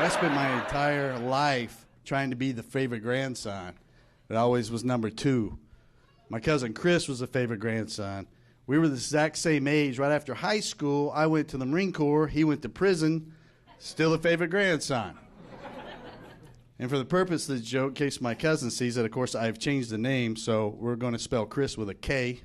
I spent my entire life trying to be the favorite grandson. It always was number 2. My cousin Chris was the favorite grandson. We were the exact same age. Right after high school, I went to the Marine Corps. He went to prison. Still a favorite grandson. And for the purpose of the joke, in case my cousin sees it, of course, I've changed the name, so we're going to spell Chris with a K.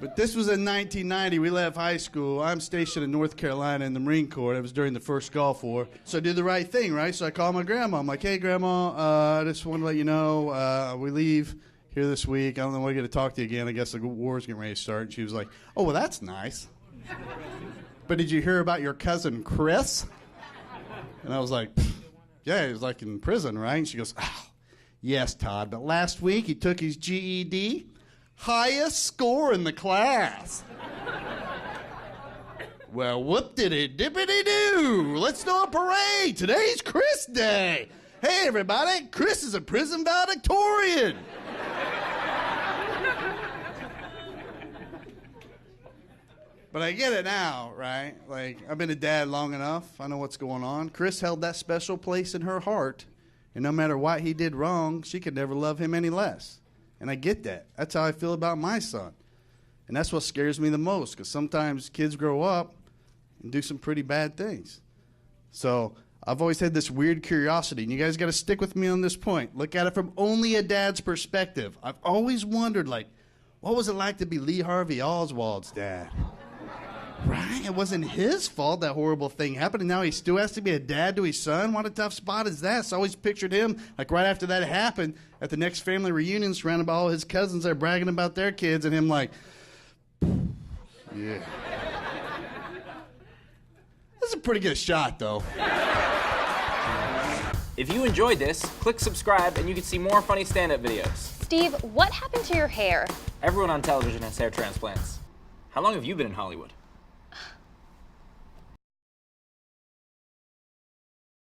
But this was in 1990. We left high school. I'm stationed in North Carolina in the Marine Corps. It was during the first Gulf War. So I did the right thing, right? So I called my grandma. I'm like, hey, Grandma, I just want to let you know we leave here this week. I don't know when I get to talk to you again. I guess the war's getting ready to start. And she was like, oh, well, that's nice. But did you hear about your cousin Chris? And I was like, yeah, he was like in prison, right? And she goes, oh, yes, Todd, but last week he took his GED. Highest score in the class. Well, whoop-diddy-dippity-doo. Let's do a parade. Today's Chris Day. Hey, everybody, Chris is a prison valedictorian. But I get it now, right? Like, I've been a dad long enough. I know what's going on. Chris held that special place in her heart, and no matter what he did wrong, she could never love him any less. And I get that. That's how I feel about my son. And that's what scares me the most, because sometimes kids grow up and do some pretty bad things. So I've always had this weird curiosity, and you guys got to stick with me on this point. Look at it from only a dad's perspective. I've always wondered, like, what was it like to be Lee Harvey Oswald's dad? Right? It wasn't his fault that horrible thing happened, and now he still has to be a dad to his son? What a tough spot is that? So I always pictured him, like right after that happened, at the next family reunion, surrounded by all his cousins there bragging about their kids, and him like, yeah. That's a pretty good shot, though. If you enjoyed this, click subscribe and you can see more funny stand-up videos. Steve, what happened to your hair? Everyone on television has hair transplants. How long have you been in Hollywood?